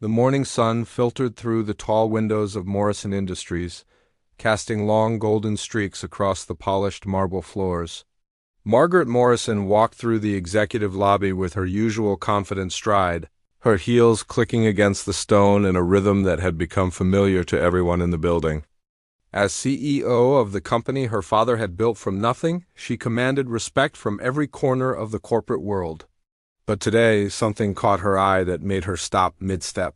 The morning sun filtered through the tall windows of Morrison Industries, casting long golden streaks across the polished marble floors. Margaret Morrison walked through the executive lobby with her usual confident stride, her heels clicking against the stone in a rhythm that had become familiar to everyone in the building. As CEO of the company her father had built from nothing, she commanded respect from every corner of the corporate world. But today, something caught her eye that made her stop mid-step.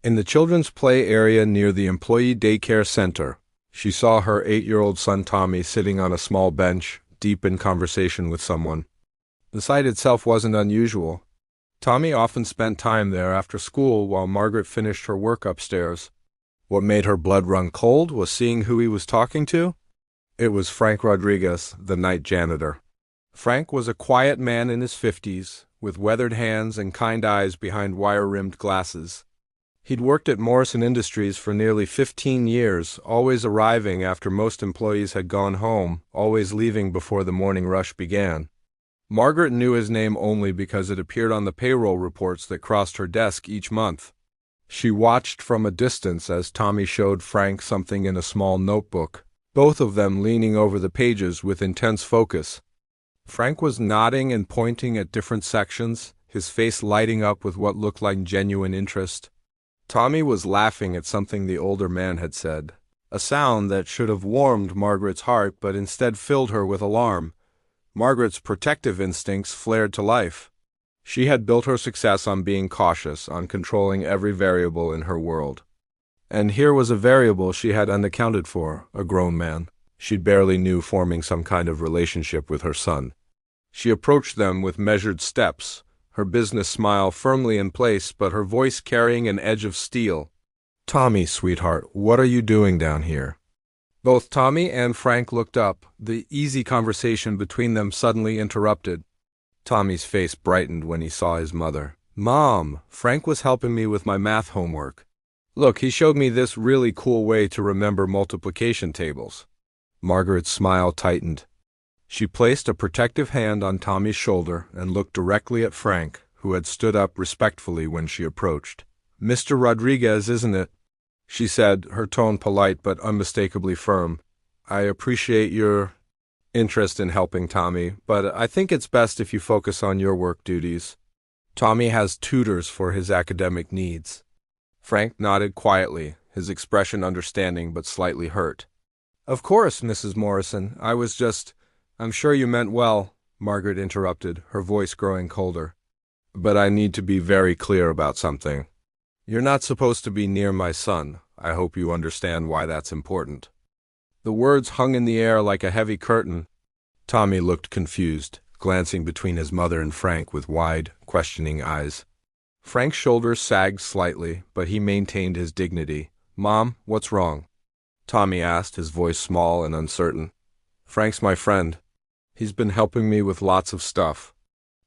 In the children's play area near the employee daycare center, she saw her 8-year-old son Tommy sitting on a small bench, deep in conversation with someone. The sight itself wasn't unusual. Tommy often spent time there after school while Margaret finished her work upstairs. What made her blood run cold was seeing who he was talking to. It was Frank Rodriguez, the night janitor. Frank was a quiet man in his 50s, with weathered hands and kind eyes behind wire-rimmed glasses. He'd worked at Morrison Industries for nearly 15 years, always arriving after most employees had gone home, always leaving before the morning rush began. Margaret knew his name only because it appeared on the payroll reports that crossed her desk each month. She watched from a distance as Tommy showed Frank something in a small notebook, both of them leaning over the pages with intense focus. Frank was nodding and pointing at different sections, his face lighting up with what looked like genuine interest. Tommy was laughing at something the older man had said, a sound that should have warmed Margaret's heart but instead filled her with alarm. Margaret's protective instincts flared to life. She had built her success on being cautious, on controlling every variable in her world. And here was a variable she had unaccounted for, a grown man she barely knew forming some kind of relationship with her son. She approached them with measured steps, her business smile firmly in place but her voice carrying an edge of steel. "Tommy, sweetheart, what are you doing down here?" Both Tommy and Frank looked up, the easy conversation between them suddenly interrupted. Tommy's face brightened when he saw his mother. "Mom, Frank was helping me with my math homework. Look, he showed me this really cool way to remember multiplication tables." Margaret's smile tightened. She placed a protective hand on Tommy's shoulder and looked directly at Frank, who had stood up respectfully when she approached. "Mr. Rodriguez, isn't it?" she said, her tone polite but unmistakably firm. "I appreciate your interest in helping Tommy, but I think it's best if you focus on your work duties. Tommy has tutors for his academic needs." Frank nodded quietly, his expression understanding but slightly hurt. "Of course, Mrs. Morrison, I'm sure you meant well," Margaret interrupted, her voice growing colder. "But I need to be very clear about something. You're not supposed to be near my son. I hope you understand why that's important." The words hung in the air like a heavy curtain. Tommy looked confused, glancing between his mother and Frank with wide, questioning eyes. Frank's shoulders sagged slightly, but he maintained his dignity. "Mom, what's wrong?" Tommy asked, his voice small and uncertain. "Frank's my friend. He's been helping me with lots of stuff."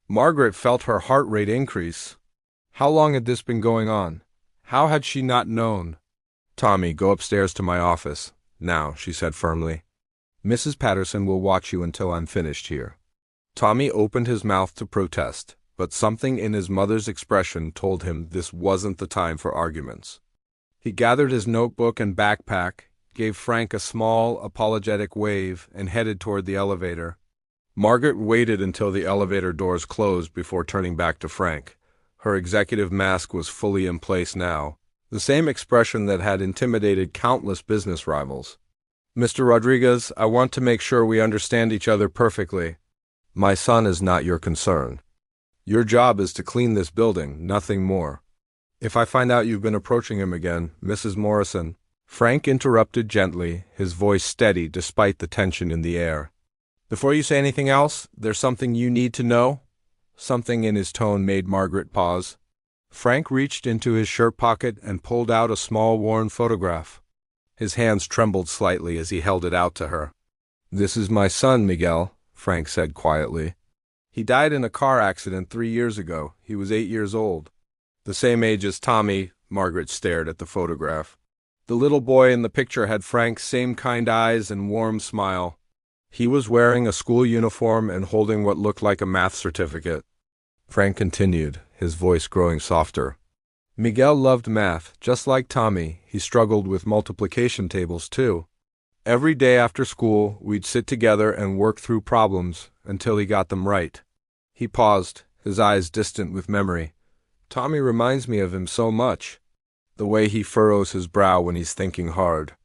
Margaret felt her heart rate increase. How long had this been going on? How had she not known? "Tommy, go upstairs to my office now," she said firmly. "Mrs. Patterson will watch you until I'm finished here." Tommy opened his mouth to protest, but something in his mother's expression told him this wasn't the time for arguments. He gathered his notebook and backpack, gave Frank a small, apologetic wave, and headed toward the elevator. Margaret waited until the elevator doors closed before turning back to Frank. Her executive mask was fully in place now, the same expression that had intimidated countless business rivals. "Mr. Rodriguez, I want to make sure we understand each other perfectly. My son is not your concern. Your job is to clean this building, nothing more. If I find out you've been approaching him again, Mrs. Morrison—" Frank interrupted gently, his voice steady despite the tension in the air. "Before you say anything else, there's something you need to know." Something in his tone made Margaret pause. Frank reached into his shirt pocket and pulled out a small worn photograph. His hands trembled slightly as he held it out to her. "This is my son, Miguel," Frank said quietly. "He died in a car accident 3 years ago. He was 8 years old." "The same age as Tommy," Margaret stared at the photograph. The little boy in the picture had Frank's same kind eyes and warm smile. He was wearing a school uniform and holding what looked like a math certificate. Frank continued, his voice growing softer. Miguel loved math, just like Tommy. He struggled with multiplication tables too. Every day after school, we'd sit together and work through problems until he got them right. He paused, his eyes distant with memory. Tommy reminds me of him so much. The way he furrows his brow when he's thinking hard.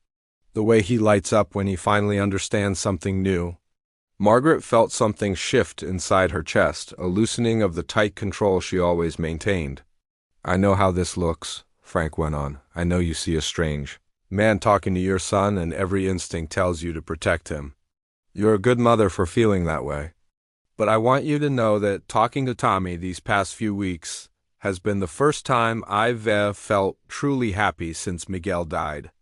The way he lights up when he finally understands something new. Margaret felt something shift inside her chest, a loosening of the tight control she always maintained. I know how this looks, Frank went on. I know you see a strange man talking to your son, and every instinct tells you to protect him. You're a good mother for feeling that way. But I want you to know that talking to Tommy these past few weeks has been the first time I've felt truly happy since Miguel died.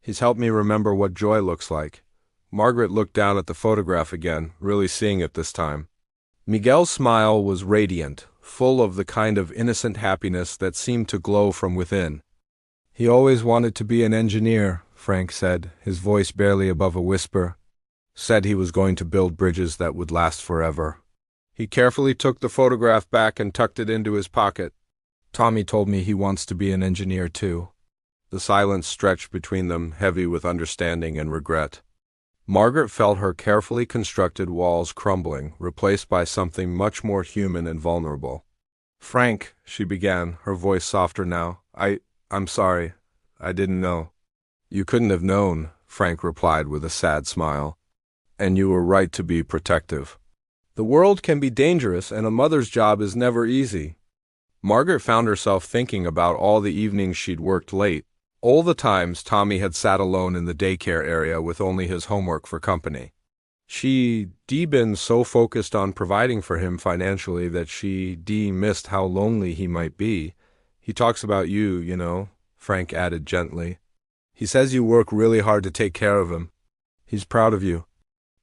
He's helped me remember what joy looks like. Margaret looked down at the photograph again, really seeing it this time. Miguel's smile was radiant, full of the kind of innocent happiness that seemed to glow from within. He always wanted to be an engineer, Frank said, his voice barely above a whisper. Said he was going to build bridges that would last forever. He carefully took the photograph back and tucked it into his pocket. Tommy told me he wants to be an engineer too. The silence stretched between them, heavy with understanding and regret. Margaret felt her carefully constructed walls crumbling, replaced by something much more human and vulnerable. Frank, she began, her voice softer now, I'm sorry. I didn't know. You couldn't have known, Frank replied with a sad smile. And you were right to be protective. The world can be dangerous, and a mother's job is never easy. Margaret found herself thinking about all the evenings she'd worked late, all the times Tommy had sat alone in the daycare area with only his homework for company. She'd been so focused on providing for him financially that she missed how lonely he might be. He talks about you, you know, Frank added gently. He says you work really hard to take care of him. He's proud of you.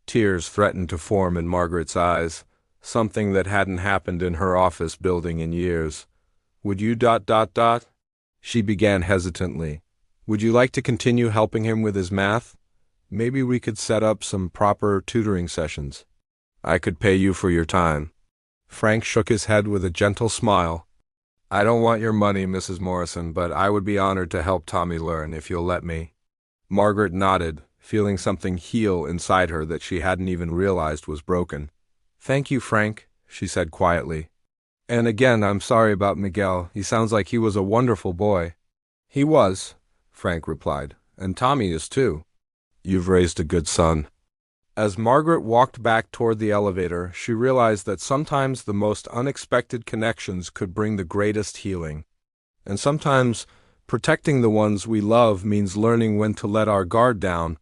Tears threatened to form in Margaret's eyes, something that hadn't happened in her office building in years. Would you ... She began hesitantly. Would you like to continue helping him with his math? Maybe we could set up some proper tutoring sessions. I could pay you for your time. Frank shook his head with a gentle smile. I don't want your money, Mrs. Morrison, but I would be honored to help Tommy learn if you'll let me. Margaret nodded, feeling something heal inside her that she hadn't even realized was broken. Thank you, Frank, she said quietly. And again, I'm sorry about Miguel. He sounds like he was a wonderful boy. He was, Frank replied, and Tommy is too. You've raised a good son. As Margaret walked back toward the elevator, she realized that sometimes the most unexpected connections could bring the greatest healing. And sometimes protecting the ones we love means learning when to let our guard down